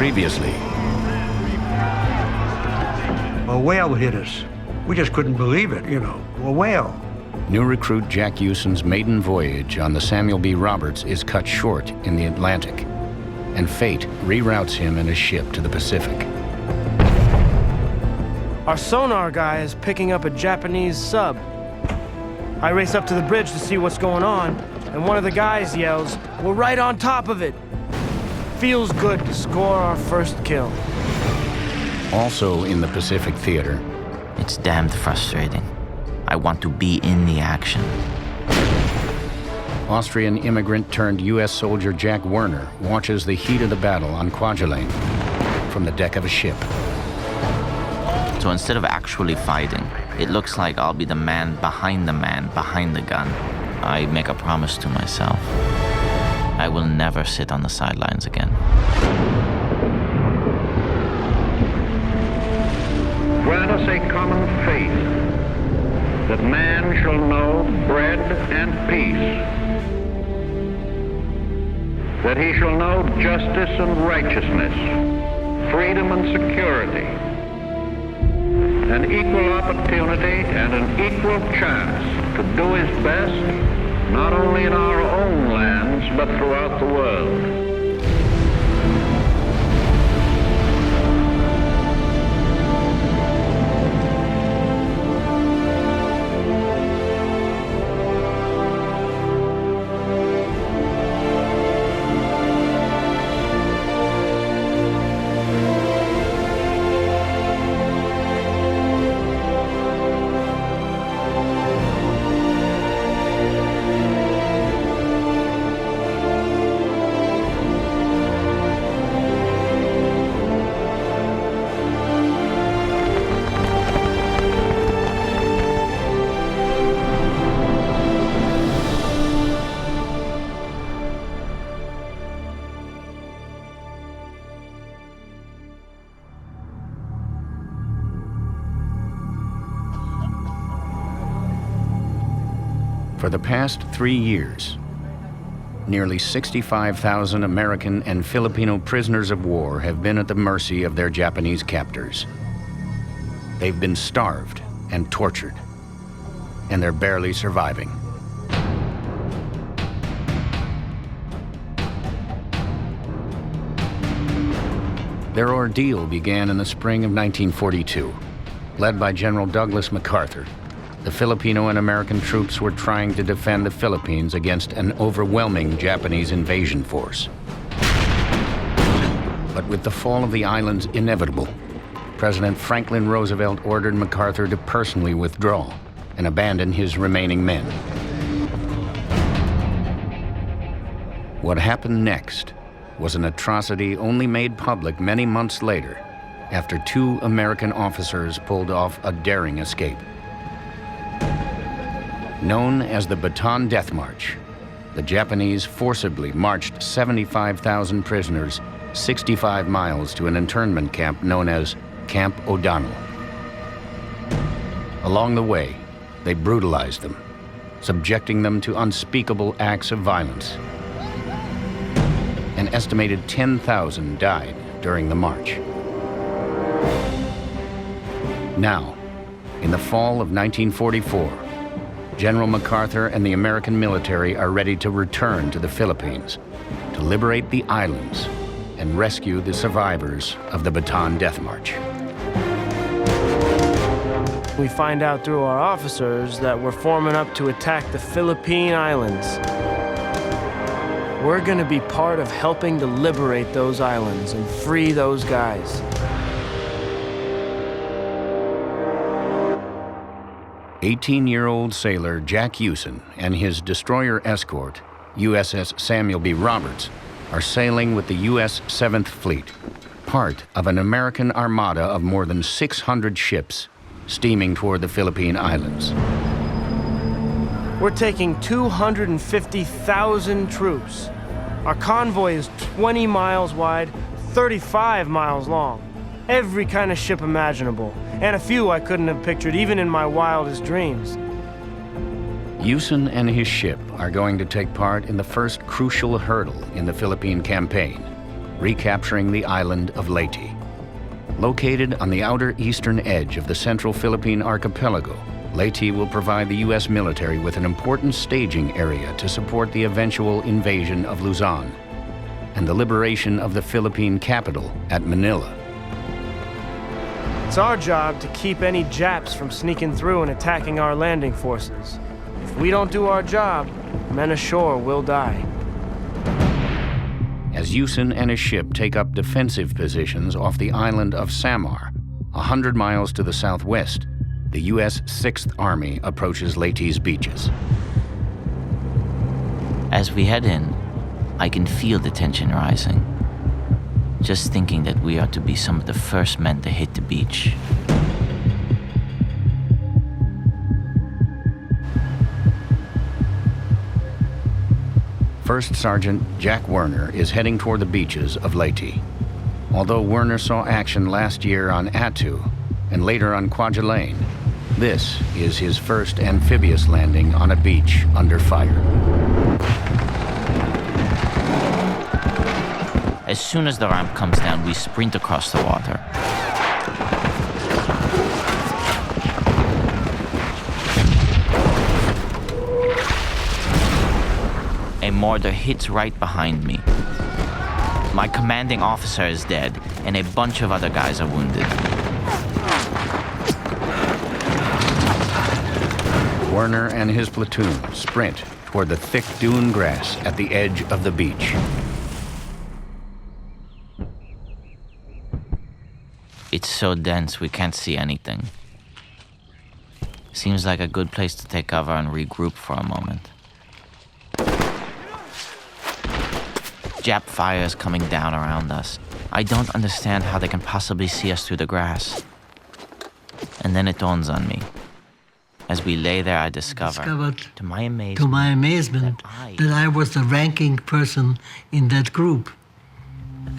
previously. A whale hit us. We just couldn't believe it, you know, a whale. New recruit Jack Huson's maiden voyage on the Samuel B. Roberts is cut short in the Atlantic, and fate reroutes him and his ship to the Pacific. Our sonar guy is picking up a Japanese sub. I race up to the bridge to see what's going on, and one of the guys yells, "We're right on top of it." Feels good to score our first kill. Also in the Pacific theater, it's damned frustrating. I want to be in the action. Austrian immigrant turned U.S. soldier Jack Werner watches the heat of the battle on Kwajalein from the deck of a ship. So instead of actually fighting, it looks like I'll be the man behind the gun. I make a promise to myself. I will never sit on the sidelines again. Grant us a common faith that man shall know bread and peace, that he shall know justice and righteousness, freedom and security, an equal opportunity and an equal chance to do his best, not only in our own lands, but throughout the world. For the past 3 years, nearly 65,000 American and Filipino prisoners of war have been at the mercy of their Japanese captors. They've been starved and tortured, and they're barely surviving. Their ordeal began in the spring of 1942. Led by General Douglas MacArthur, the Filipino and American troops were trying to defend the Philippines against an overwhelming Japanese invasion force. But with the fall of the islands inevitable, President Franklin Roosevelt ordered MacArthur to personally withdraw and abandon his remaining men. What happened next was an atrocity only made public many months later, after 2 American officers pulled off a daring escape. Known as the Bataan Death March, the Japanese forcibly marched 75,000 prisoners 65 miles to an internment camp known as Camp O'Donnell. Along the way, they brutalized them, subjecting them to unspeakable acts of violence. An estimated 10,000 died during the march. Now, in the fall of 1944, General MacArthur and the American military are ready to return to the Philippines to liberate the islands and rescue the survivors of the Bataan Death March. We find out through our officers that we're forming up to attack the Philippine Islands. We're gonna be part of helping to liberate those islands and free those guys. 18-year-old sailor Jack Huson and his destroyer escort, USS Samuel B. Roberts, are sailing with the U.S. 7th Fleet, part of an American armada of more than 600 ships steaming toward the Philippine Islands. We're taking 250,000 troops. Our convoy is 20 miles wide, 35 miles long. Every kind of ship imaginable, and a few I couldn't have pictured even in my wildest dreams. Huson and his ship are going to take part in the first crucial hurdle in the Philippine campaign, recapturing the island of Leyte. Located on the outer eastern edge of the central Philippine archipelago, Leyte will provide the U.S. military with an important staging area to support the eventual invasion of Luzon and the liberation of the Philippine capital at Manila. It's our job to keep any Japs from sneaking through and attacking our landing forces. If we don't do our job, men ashore will die. As Yusen and his ship take up defensive positions off the island of Samar, 100 miles to the southwest, the U.S. 6th Army approaches Leyte's beaches. As we head in, I can feel the tension rising. Just thinking that we are to be some of the first men to hit the beach. First Sergeant Jack Werner is heading toward the beaches of Leyte. Although Werner saw action last year on Attu and later on Kwajalein, this is his first amphibious landing on a beach under fire. As soon as the ramp comes down, we sprint across the water. A mortar hits right behind me. My commanding officer is dead, and a bunch of other guys are wounded. Werner and his platoon sprint toward the thick dune grass at the edge of the beach. It's so dense we can't see anything. Seems like a good place to take cover and regroup for a moment. Jap fire is coming down around us. I don't understand how they can possibly see us through the grass. And then it dawns on me. As we lay there, I discovered, to my amazement, that I was the ranking person in that group.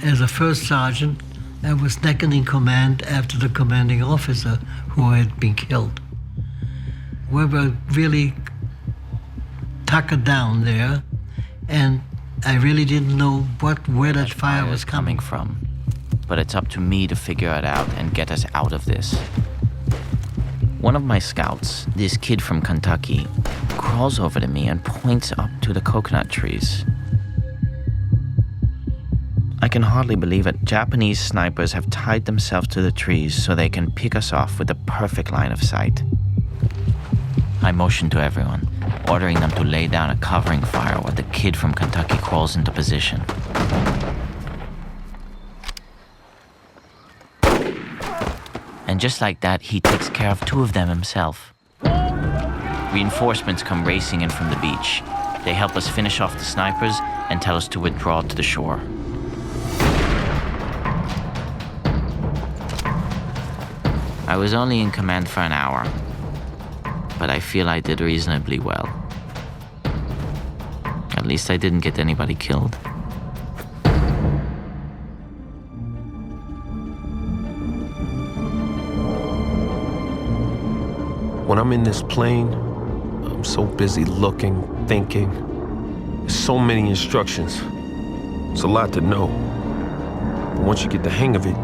As a first sergeant, I was second in command after the commanding officer who had been killed. We were really tuckered down there, and I really didn't know where that fire was coming from. But it's up to me to figure it out and get us out of this. One of my scouts, this kid from Kentucky, crawls over to me and points up to the coconut trees. I can hardly believe it. Japanese snipers have tied themselves to the trees so they can pick us off with a perfect line of sight. I motion to everyone, ordering them to lay down a covering fire while the kid from Kentucky crawls into position. And just like that, he takes care of two of them himself. Reinforcements come racing in from the beach. They help us finish off the snipers and tell us to withdraw to the shore. I was only in command for an hour, but I feel I did reasonably well. At least I didn't get anybody killed. When I'm in this plane, I'm so busy looking, thinking. There's so many instructions. It's a lot to know. But once you get the hang of it,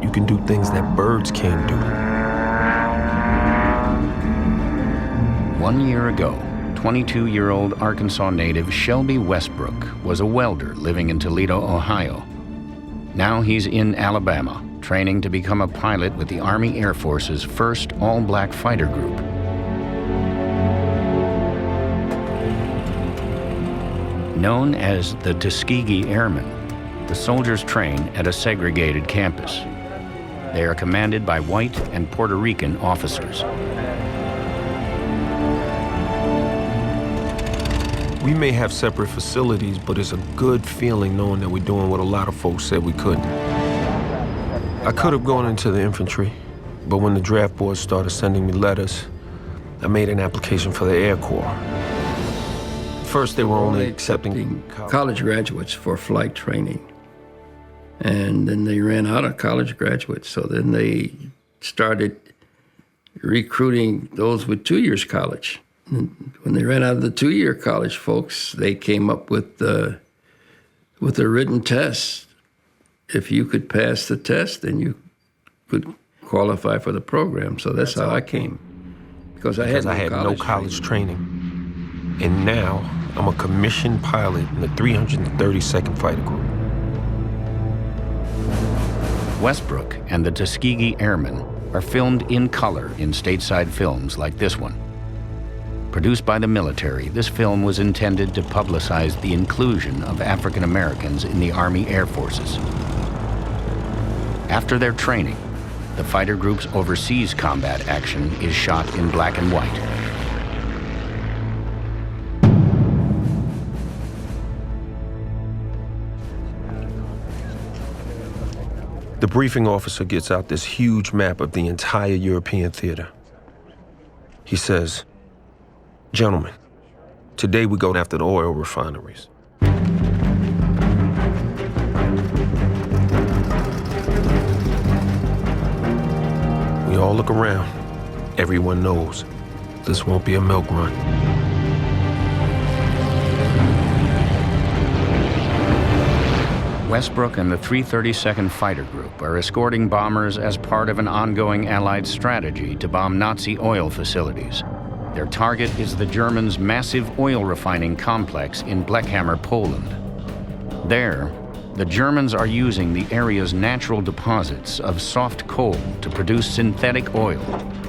you can do things that birds can't do. 1 year ago, 22-year-old Arkansas native Shelby Westbrook was a welder living in Toledo, Ohio. Now he's in Alabama, training to become a pilot with the Army Air Force's first all-black fighter group. Known as the Tuskegee Airmen, the soldiers train at a segregated campus. They are commanded by white and Puerto Rican officers. We may have separate facilities, but it's a good feeling knowing that we're doing what a lot of folks said we couldn't. I could have gone into the infantry, but when the draft board started sending me letters, I made an application for the Air Corps. First, they were only accepting college graduates for flight training. And then they ran out of college graduates, so then they started recruiting those with 2 years college. And when they ran out of the 2-year college folks, they came up with a written test if you could pass the test, then you could qualify for the program. So that's how I came. Because I had no college training. And now I'm a commissioned pilot in the 332nd Fighter Group. Westbrook and the Tuskegee Airmen are filmed in color in stateside films like this one. Produced by the military, this film was intended to publicize the inclusion of African Americans in the Army Air Forces. After their training, the fighter group's overseas combat action is shot in black and white. The briefing officer gets out this huge map of the entire European theater. He says, "Gentlemen, today we go after the oil refineries." We all look around. Everyone knows this won't be a milk run. Westbrook and the 332nd Fighter Group are escorting bombers as part of an ongoing Allied strategy to bomb Nazi oil facilities. Their target is the Germans' massive oil refining complex in Blechhammer, Poland. There, the Germans are using the area's natural deposits of soft coal to produce synthetic oil,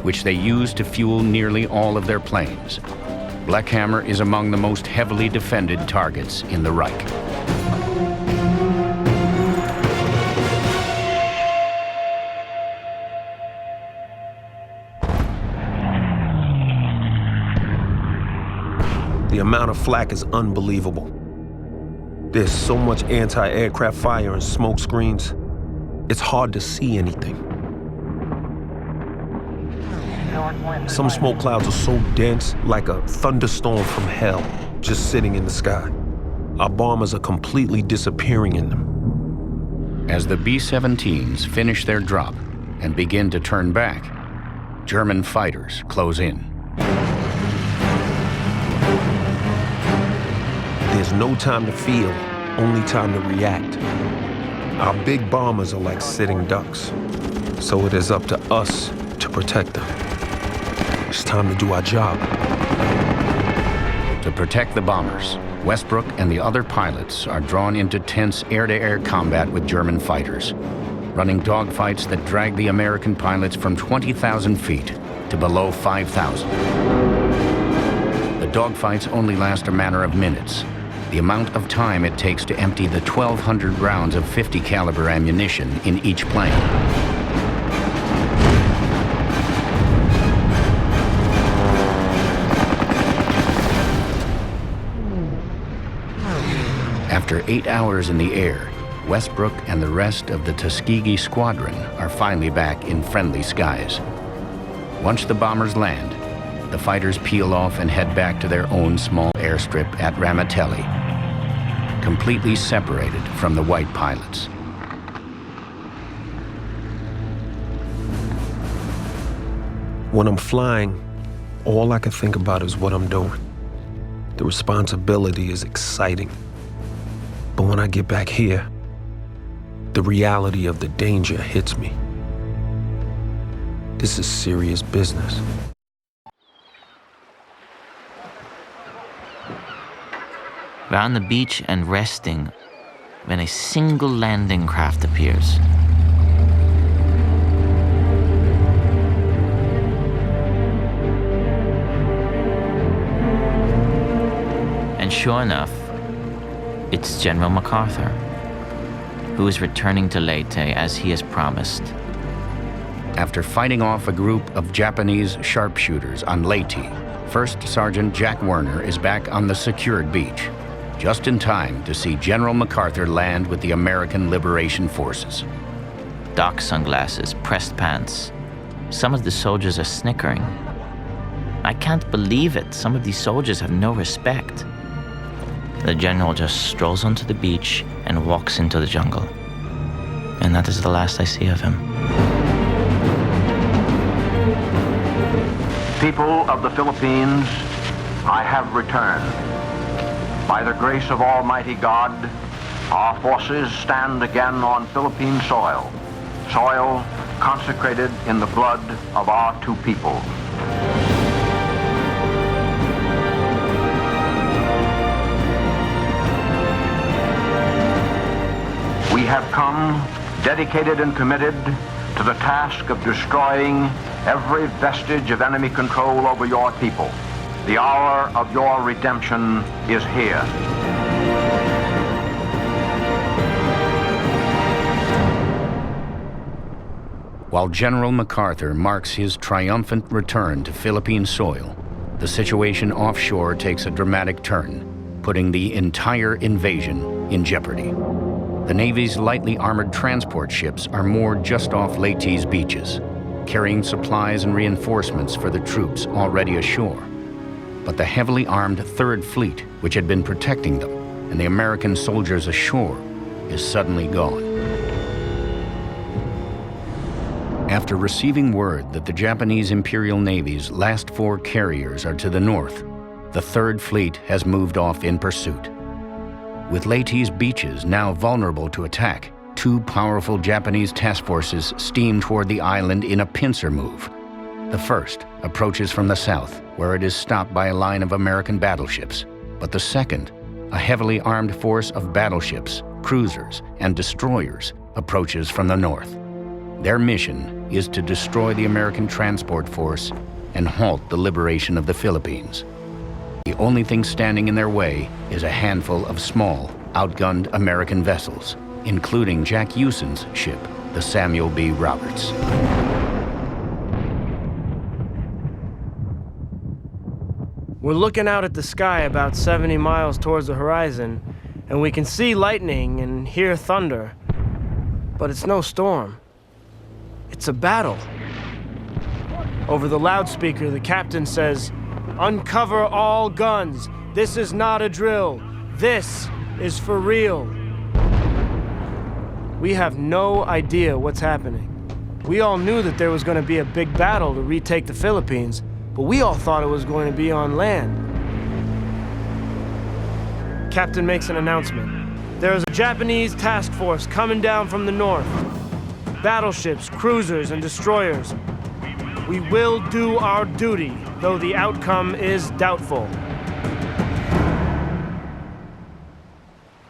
which they use to fuel nearly all of their planes. Blechhammer is among the most heavily defended targets in the Reich. The amount of flak is unbelievable. There's so much anti-aircraft fire and smoke screens, it's hard to see anything. Some smoke clouds are so dense, like a thunderstorm from hell, just sitting in the sky. Our bombers are completely disappearing in them. As the B-17s finish their drop and begin to turn back, German fighters close in. There's no time to feel, only time to react. Our big bombers are like sitting ducks, so it is up to us to protect them. It's time to do our job. To protect the bombers, Westbrook and the other pilots are drawn into tense air-to-air combat with German fighters, running dogfights that drag the American pilots from 20,000 feet to below 5,000. The dogfights only last a matter of minutes, the amount of time it takes to empty the 1,200 rounds of .50 caliber ammunition in each plane. After 8 hours in the air, Westbrook and the rest of the Tuskegee squadron are finally back in friendly skies. Once the bombers land, the fighters peel off and head back to their own small airstrip at Ramitelli, completely separated from the white pilots. When I'm flying, all I can think about is what I'm doing. The responsibility is exciting. But when I get back here, the reality of the danger hits me. This is serious business. We're on the beach and resting when a single landing craft appears. And sure enough, it's General MacArthur, who is returning to Leyte as he has promised. After fighting off a group of Japanese sharpshooters on Leyte, First Sergeant Jack Werner is back on the secured beach, just in time to see General MacArthur land with the American Liberation Forces. Doc sunglasses, pressed pants. Some of the soldiers are snickering. I can't believe it. Some of these soldiers have no respect. The general just strolls onto the beach and walks into the jungle. And that is the last I see of him. People of the Philippines, I have returned. By the grace of Almighty God, Our forces stand again on Philippine soil, soil consecrated in the blood of our two people. We have come dedicated and committed to the task of destroying every vestige of enemy control over your people. The hour of your redemption is here. While General MacArthur marks his triumphant return to Philippine soil, the situation offshore takes a dramatic turn, putting the entire invasion in jeopardy. The Navy's lightly armored transport ships are moored just off Leyte's beaches, carrying supplies and reinforcements for the troops already ashore. But the heavily armed Third Fleet, which had been protecting them, and the American soldiers ashore, is suddenly gone. After receiving word that the Japanese Imperial Navy's last 4 carriers are to the north, the Third Fleet has moved off in pursuit. With Leyte's beaches now vulnerable to attack, 2 powerful Japanese task forces steam toward the island in a pincer move. The first approaches from the south, where it is stopped by a line of American battleships. But the second, a heavily armed force of battleships, cruisers, and destroyers, approaches from the north. Their mission is to destroy the American transport force and halt the liberation of the Philippines. The only thing standing in their way is a handful of small, outgunned American vessels, including Jack Huson's ship, the Samuel B. Roberts. We're looking out at the sky about 70 miles towards the horizon, and we can see lightning and hear thunder. But it's no storm. It's a battle. Over the loudspeaker, the captain says, "Uncover all guns. This is not a drill. This is for real." We have no idea what's happening. We all knew that there was going to be a big battle to retake the Philippines, but we all thought it was going to be on land. Captain makes an announcement. There is a Japanese task force coming down from the north. Battleships, cruisers, and destroyers. We will do our duty, though the outcome is doubtful.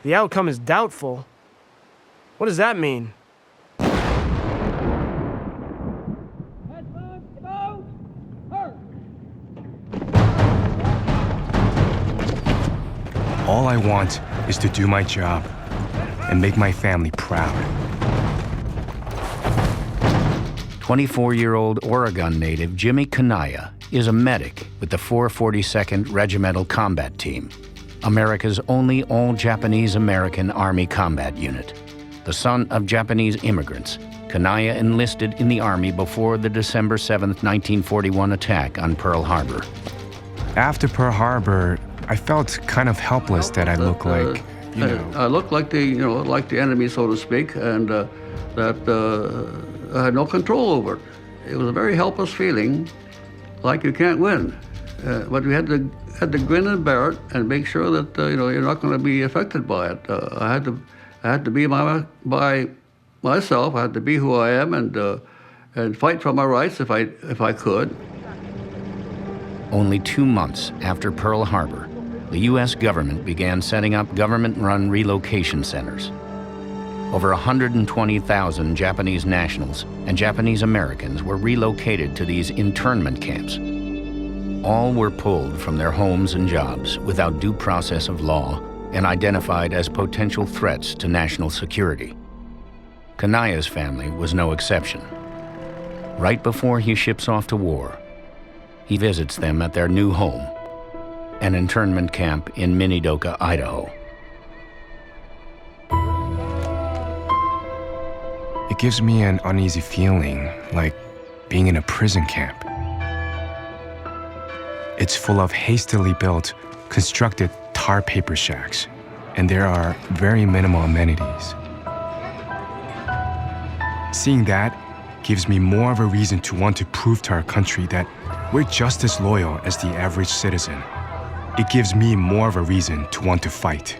The outcome is doubtful? What does that mean? All I want is to do my job and make my family proud. 24-year-old Oregon native Jimmy Kanaya is a medic with the 442nd Regimental Combat Team, America's only all-Japanese American Army combat unit. The son of Japanese immigrants, Kanaya enlisted in the Army before the December 7, 1941 attack on Pearl Harbor. After Pearl Harbor, I felt kind of helpless that I look like, I looked like the enemy, so to speak, and that I had no control over it. It was a very helpless feeling, like you can't win. But we had to grin and bear it and make sure that you're not going to be affected by it. I had to be by myself. I had to be who I am and fight for my rights if I could. Only 2 months after Pearl Harbor, the U.S. government began setting up government-run relocation centers. Over 120,000 Japanese nationals and Japanese Americans were relocated to these internment camps. All were pulled from their homes and jobs without due process of law and identified as potential threats to national security. Kanaya's family was no exception. Right before he ships off to war, he visits them at their new home, an internment camp in Minidoka, Idaho. it gives me an uneasy feeling, like being in a prison camp. It's full of hastily built, constructed tar paper shacks, and there are very minimal amenities. Seeing that gives me more of a reason to want to prove to our country that we're just as loyal as the average citizen. It gives me more of a reason to want to fight.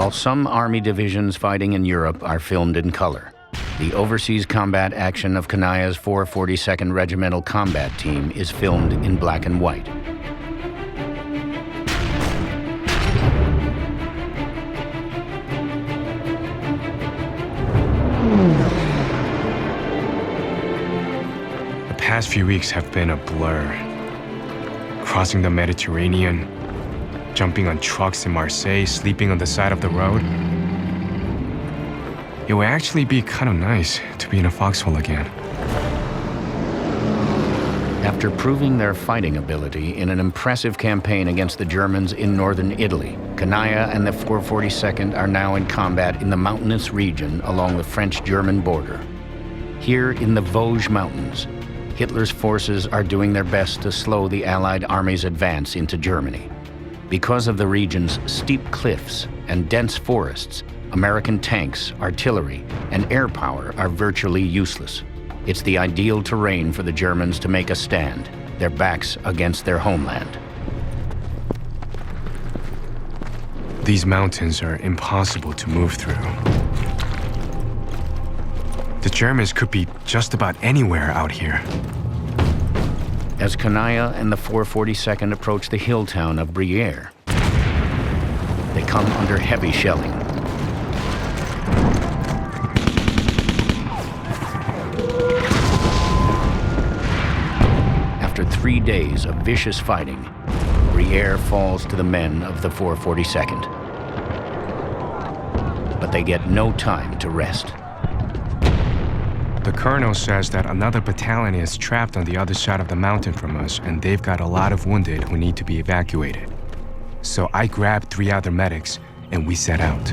While some Army divisions fighting in Europe are filmed in color, the overseas combat action of Kanaya's 442nd Regimental Combat Team is filmed in black and white. The past few weeks have been a blur. Crossing the Mediterranean, jumping on trucks in Marseille, sleeping on the side of the road. It would actually be kind of nice to be in a foxhole again. After proving their fighting ability in an impressive campaign against the Germans in northern Italy, Kanaya and the 442nd are now in combat in the mountainous region along the French-German border. Here in the Vosges Mountains, Hitler's forces are doing their best to slow the Allied army's advance into Germany. Because of the region's steep cliffs and dense forests, American tanks, artillery, and air power are virtually useless. It's the ideal terrain for the Germans to make a stand, their backs against their homeland. These mountains are impossible to move through. The Germans could be just about anywhere out here. As Kanaya and the 442nd approach the hill town of Briere, they come under heavy shelling. After 3 days of vicious fighting, Briere falls to the men of the 442nd. But they get no time to rest. The colonel says that another battalion is trapped on the other side of the mountain from us, and they've got a lot of wounded who need to be evacuated. So I grabbed 3 other medics, and we set out.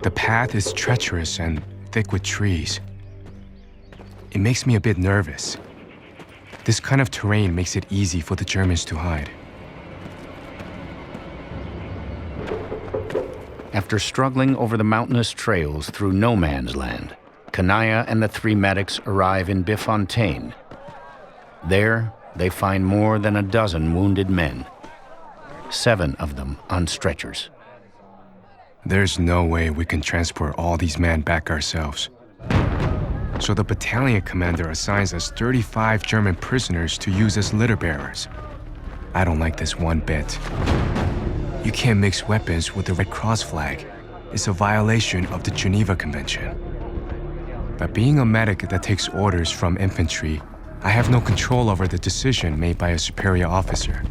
The path is treacherous and thick with trees. It makes me a bit nervous. This kind of terrain makes it easy for the Germans to hide. After struggling over the mountainous trails through no man's land, Kanaya and the 3 medics arrive in Bifontaine. There, they find more than a dozen wounded men, 7 of them on stretchers. There's no way we can transport all these men back ourselves. So the battalion commander assigns us 35 German prisoners to use as litter bearers. I don't like this one bit. You can't mix weapons with the Red Cross flag. It's a violation of the Geneva Convention. But being a medic that takes orders from infantry, I have no control over the decision made by a superior officer.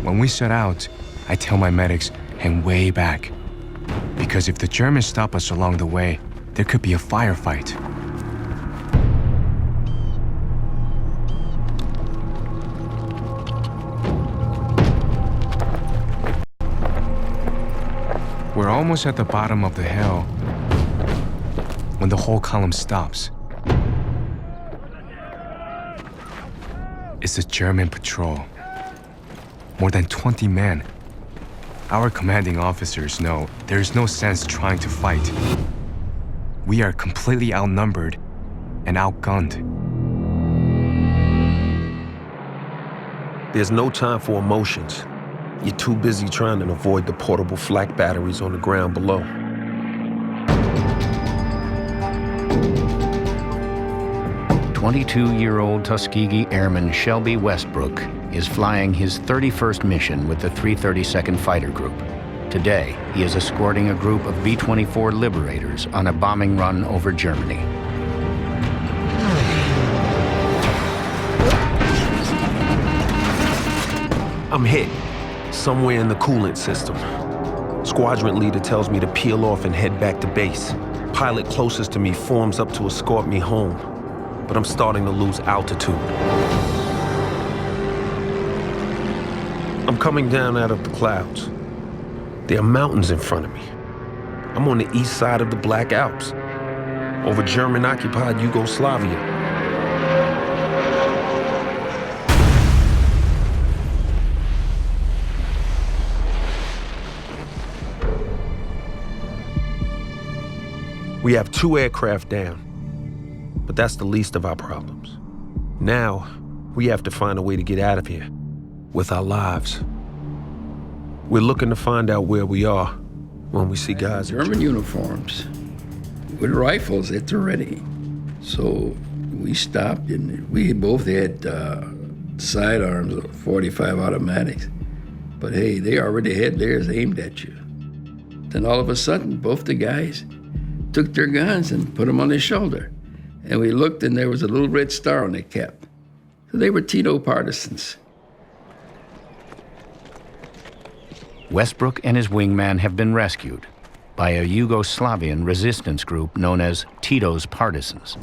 When we set out, I tell my medics, hang way back. Because if the Germans stop us along the way, there could be a firefight. We're almost at the bottom of the hill when the whole column stops. It's a German patrol. More than 20 men. Our commanding officers know there's no sense trying to fight. We are completely outnumbered and outgunned. There's no time for emotions. You're too busy trying to avoid the portable flak batteries on the ground below. "22-year-old Tuskegee Airman Shelby Westbrook is flying his 31st mission with the 332nd Fighter Group. Today, he is escorting a group of B-24 Liberators on a bombing run over Germany. I'm hit. Somewhere in the coolant system. Squadron leader tells me to peel off and head back to base. Pilot closest to me forms up to escort me home, but I'm starting to lose altitude. I'm coming down out of the clouds. There are mountains in front of me. I'm on the east side of the Black Alps, over German-occupied Yugoslavia. We have 2 aircraft down, but that's the least of our problems. Now, We have to find a way to get out of here with our lives. We're looking to find out where we are when we see guys in German uniforms with rifles at the ready. So we stopped, and we both had sidearms of 45 automatics. But hey, they already had theirs aimed at you. Then all of a sudden, both the guys took their guns and put them on their shoulder. And we looked, and there was a little red star on their cap. So they were Tito partisans. Westbrook and his wingman have been rescued by a Yugoslavian resistance group known as Tito's Partisans.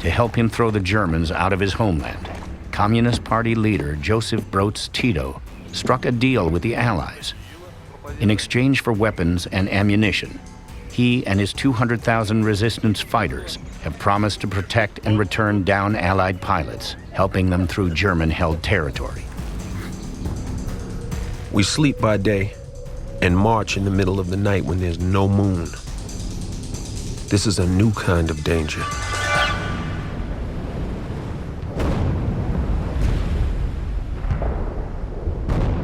To help him throw the Germans out of his homeland, Communist Party leader Joseph Broz Tito struck a deal with the Allies. In exchange for weapons and ammunition, he and his 200,000 resistance fighters have promised to protect and return downed Allied pilots, helping them through German-held territory. We sleep by day and march in the middle of the night when there's no moon. This is a new kind of danger.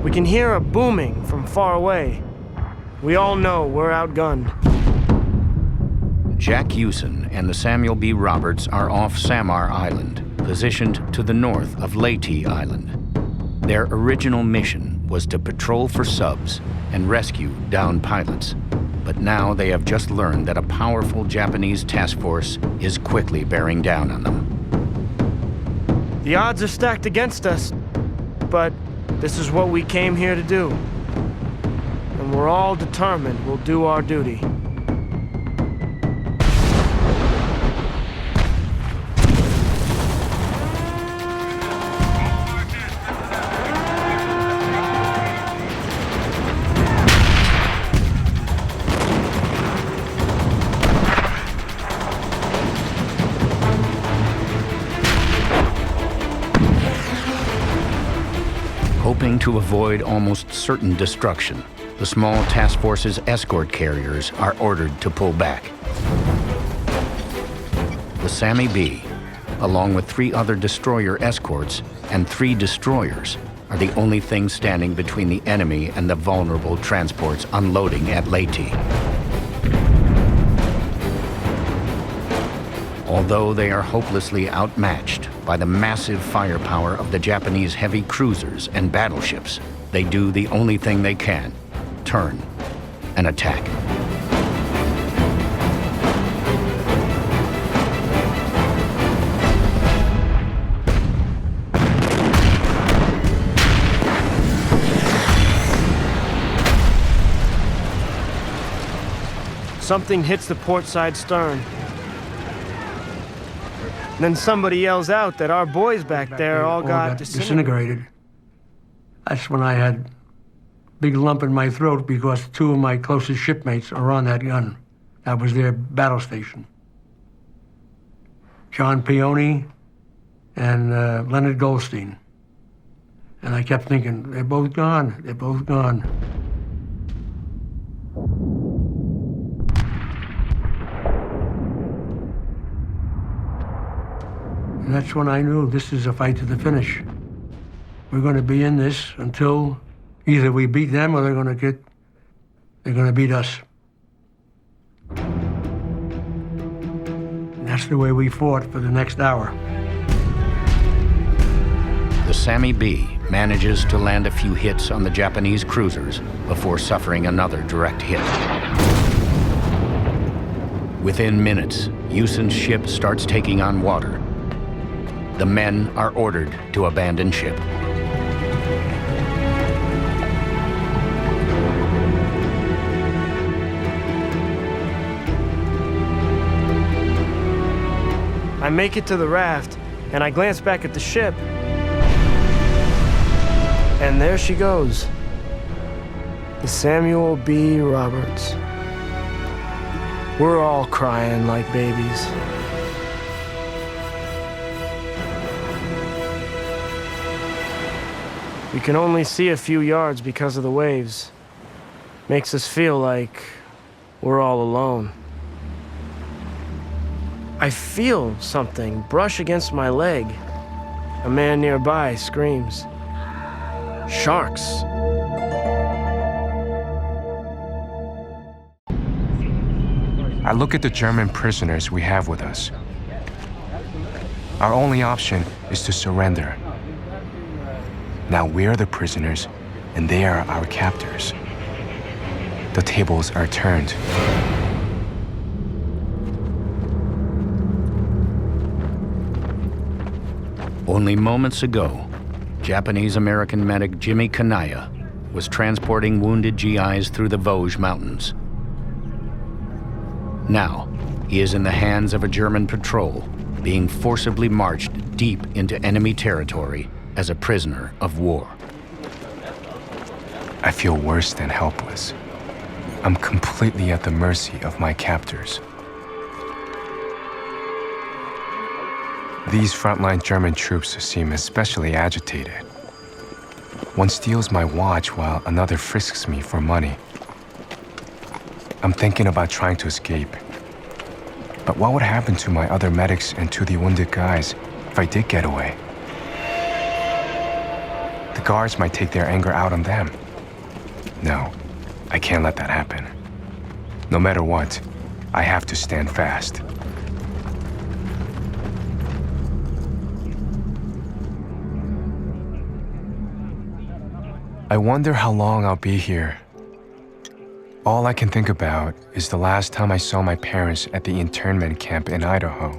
We can hear a booming from far away. We all know we're outgunned. Jack Hewson and the Samuel B. Roberts are off Samar Island, positioned to the north of Leyte Island. Their original mission was to patrol for subs and rescue downed pilots. But now they have just learned that a powerful Japanese task force is quickly bearing down on them. The odds are stacked against us, but this is what we came here to do. And we're all determined we'll do our duty. Hoping to avoid almost certain destruction, the small task force's escort carriers are ordered to pull back. The Sammy B, along with 3 other destroyer escorts and 3 destroyers, are the only things standing between the enemy and the vulnerable transports unloading at Leyte. Although they are hopelessly outmatched by the massive firepower of the Japanese heavy cruisers and battleships, they do the only thing they can: turn and attack. Something hits the port side stern. Then somebody yells out that our boys back there all got disintegrated. That's when I had a big lump in my throat because 2 of my closest shipmates are on that gun. That was their battle station. John Peony and Leonard Goldstein. And I kept thinking, they're both gone, they're both gone. And that's when I knew this is a fight to the finish. We're going to be in this until either we beat them or they're going to beat us. And that's the way we fought for the next hour. The Sammy B manages to land a few hits on the Japanese cruisers before suffering another direct hit. Within minutes, Hewson's ship starts taking on water. The men are ordered to abandon ship. I make it to the raft, and I glance back at the ship. And there she goes. The Samuel B. Roberts. We're all crying like babies. We can only see a few yards because of the waves. Makes us feel like we're all alone. I feel something brush against my leg. A man nearby screams, "Sharks!" I look at the German prisoners we have with us. Our only option is to surrender. Now we're the prisoners, and they are our captors. The tables are turned. Only moments ago, Japanese-American medic Jimmy Kanaya was transporting wounded GIs through the Vosges Mountains. Now, he is in the hands of a German patrol, being forcibly marched deep into enemy territory as a prisoner of war. I feel worse than helpless. I'm completely at the mercy of my captors. These frontline German troops seem especially agitated. One steals my watch while another frisks me for money. I'm thinking about trying to escape. But what would happen to my other medics and to the wounded guys if I did get away? The guards might take their anger out on them. No, I can't let that happen. No matter what, I have to stand fast. I wonder how long I'll be here. All I can think about is the last time I saw my parents at the internment camp in Idaho.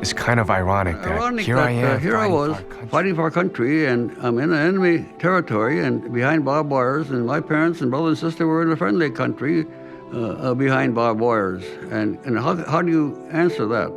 It's kind of ironic that here I am. Here I was fighting for our country, and I'm in enemy territory and behind barbed wires, and my parents and brother and sister were in a friendly country behind barbed wires. And how do you answer that?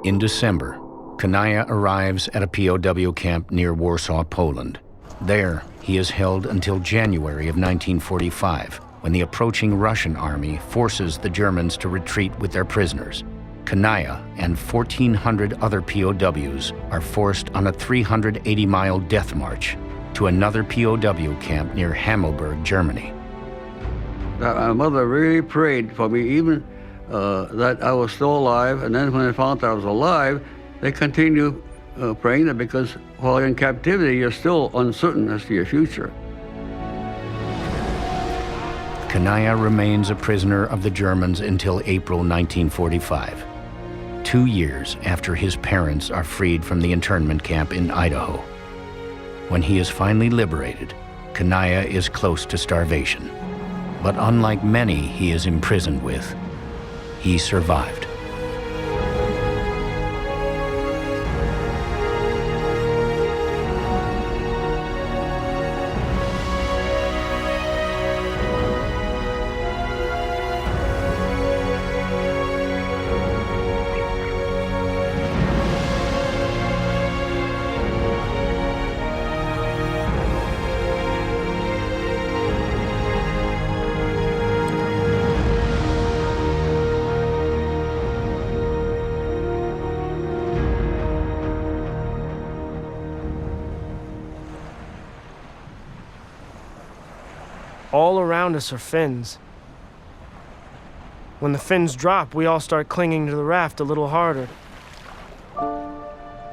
In December, Kanaya arrives at a POW camp near Warsaw, Poland. There, he is held until January of 1945, when the approaching Russian army forces the Germans to retreat with their prisoners. Kanaya and 1,400 other POWs are forced on a 380-mile death march to another POW camp near Hammelburg, Germany. My mother really prayed for me, even that I was still alive, and then when they found I was alive, they continued praying that, because while you're in captivity, you're still uncertain as to your future. Kanaya remains a prisoner of the Germans until April 1945, 2 years after his parents are freed from the internment camp in Idaho. When he is finally liberated, Kanaya is close to starvation. But unlike many he is imprisoned with, he survived. All around us are fins. When the fins drop, we all start clinging to the raft a little harder.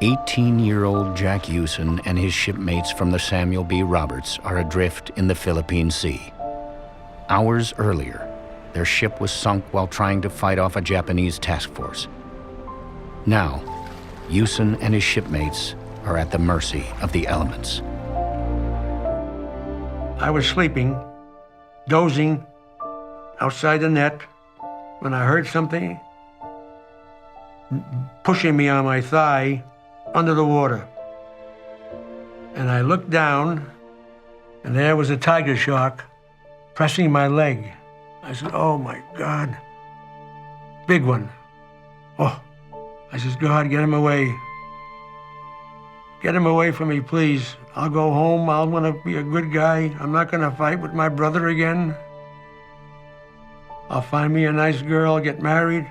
18-year-old Jack Hewson and his shipmates from the Samuel B. Roberts are adrift in the Philippine Sea. Hours earlier, their ship was sunk while trying to fight off a Japanese task force. Now, Hewson and his shipmates are at the mercy of the elements. I was sleeping, dozing outside the net, when I heard something pushing me on my thigh under the water. And I looked down, and there was a tiger shark pressing my leg. I said, "Oh my God, big one." Oh, I says, "God, get him away. Get him away from me, please. I'll go home. I want to be a good guy. I'm not going to fight with my brother again. I'll find me a nice girl, get married.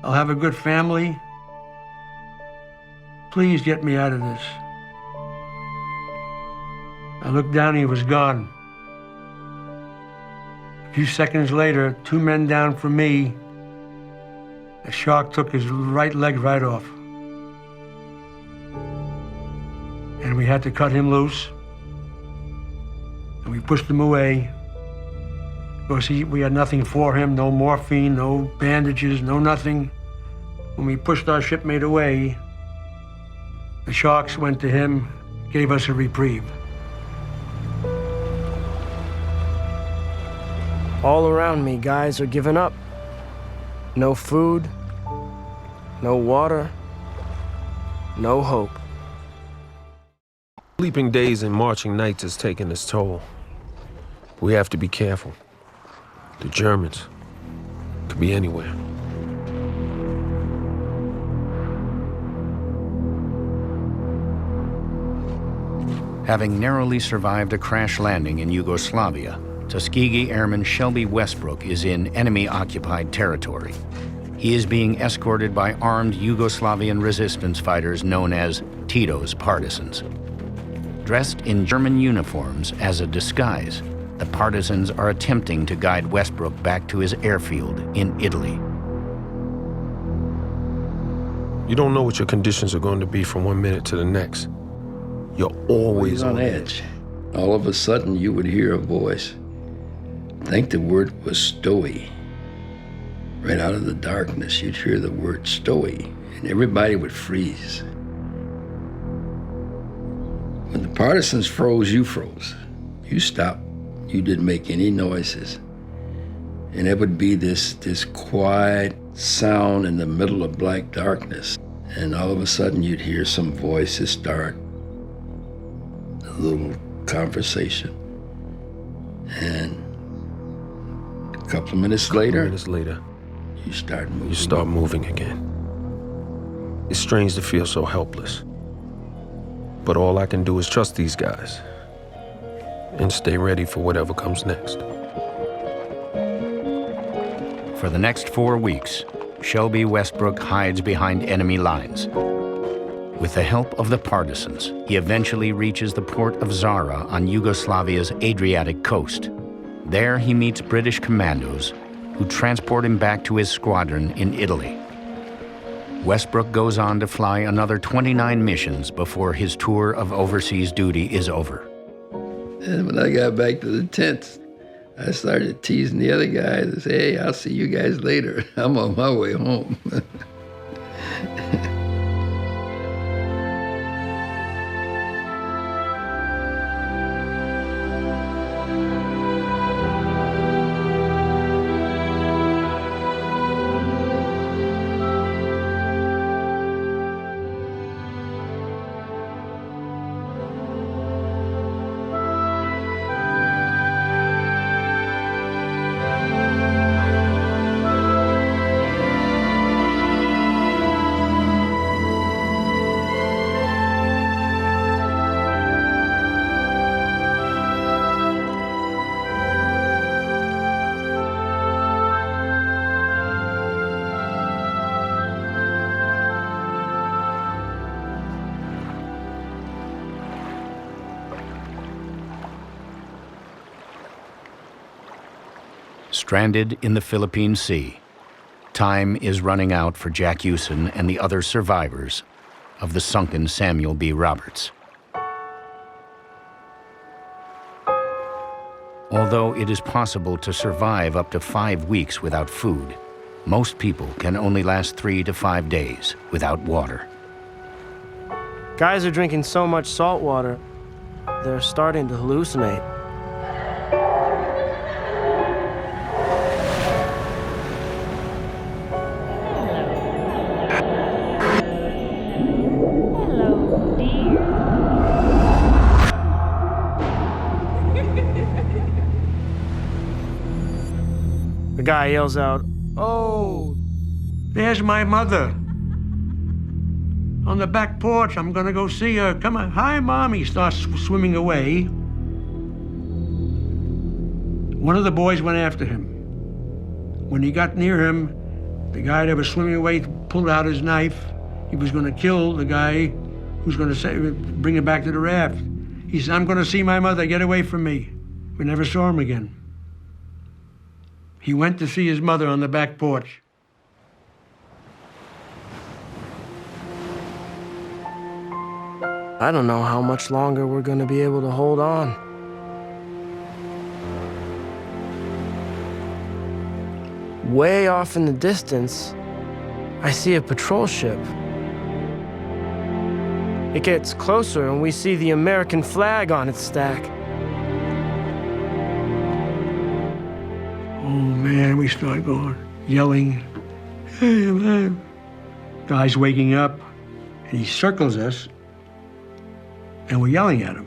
I'll have a good family." please get me out of this. I looked down, he was gone. A few seconds later, 2 men down from me, the shark took his right leg right off. And we had to cut him loose. And we pushed him away. Because we had nothing for him, no morphine, no bandages, no nothing. When we pushed our shipmate away, the sharks went to him, gave us a reprieve. All around me, guys are giving up. No food, no water, no hope. Sleeping days and marching nights is taking its toll. We have to be careful. The Germans could be anywhere. Having narrowly survived a crash landing in Yugoslavia, Tuskegee Airman Shelby Westbrook is in enemy-occupied territory. He is being escorted by armed Yugoslavian resistance fighters known as Tito's partisans. Dressed in German uniforms as a disguise, the partisans are attempting to guide Westbrook back to his airfield in Italy. You don't know what your conditions are going to be from one minute to the next. You're always on edge. All of a sudden, you would hear a voice. I think the word was stowy. Right out of the darkness, you'd hear the word stowy, and everybody would freeze. When the partisans froze, you froze. You stopped. You didn't make any noises. And it would be this quiet sound in the middle of black darkness. And all of a sudden, you'd hear some voices start a little conversation. And a couple of minutes later, you start moving. You start moving again. It's strange to feel so helpless. But all I can do is trust these guys and stay ready for whatever comes next. For the next 4 weeks, Shelby Westbrook hides behind enemy lines. With the help of the partisans, he eventually reaches the port of Zara on Yugoslavia's Adriatic coast. There he meets British commandos who transport him back to his squadron in Italy. Westbrook goes on to fly another 29 missions before his tour of overseas duty is over. And when I got back to the tent, I started teasing the other guys and say, hey, I'll see you guys later. I'm on my way home. Stranded in the Philippine Sea, time is running out for Jack Hewson and the other survivors of the sunken Samuel B. Roberts. Although it is possible to survive up to 5 weeks without food, most people can only last 3 to 5 days without water. Guys are drinking so much salt water, they're starting to hallucinate. The guy yells out, "Oh, there's my mother. On the back porch, I'm gonna go see her. Come on, hi, Mom." He starts swimming away. One of the boys went after him. When he got near him, the guy that was swimming away pulled out his knife. He was gonna kill the guy who's going to bring him back to the raft. He said, I'm going to see my mother. Get away from me. We never saw him again. He went to see his mother on the back porch. I don't know how much longer we're going to be able to hold on. Way off in the distance, I see a patrol ship. It gets closer and we see the American flag on its stack. Oh man, we start going, yelling. Hey, man. Guy's waking up and he circles us and we're yelling at him.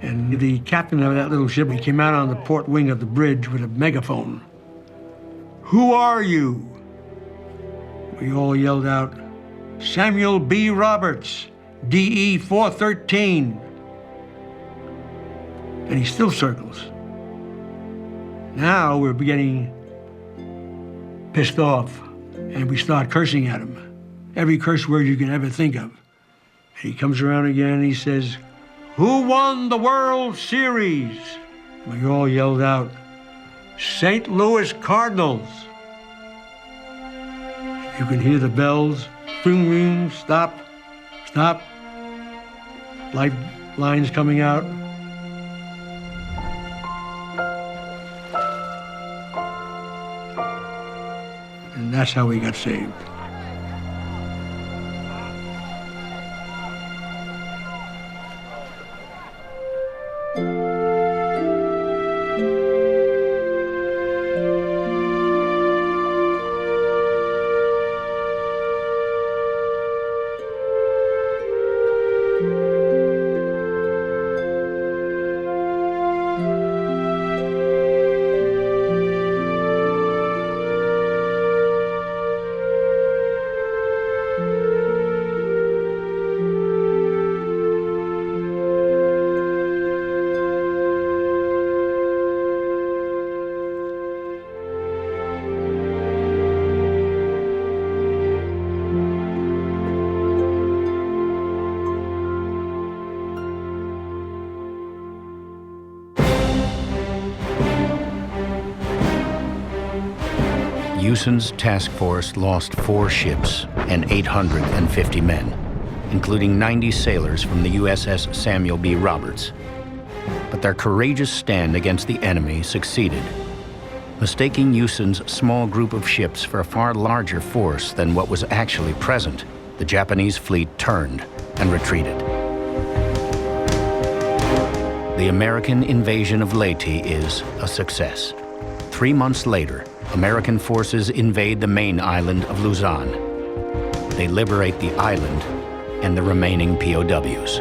And the captain of that little ship, he came out on the port wing of the bridge with a megaphone. Who are you? We all yelled out, Samuel B. Roberts, DE 413. And he still circles. Now we're getting pissed off and we start cursing at him. Every curse word you can ever think of. And he comes around again and he says, who won the World Series? We all yelled out, St. Louis Cardinals. You can hear the bells, boom, boom, stop, stop. Life lines coming out. And that's how we got saved. Hewson's task force lost 4 ships and 850 men, including 90 sailors from the USS Samuel B. Roberts. But their courageous stand against the enemy succeeded. Mistaking Hewson's small group of ships for a far larger force than what was actually present, the Japanese fleet turned and retreated. The American invasion of Leyte is a success. 3 months later, American forces invade the main island of Luzon. They liberate the island and the remaining POWs.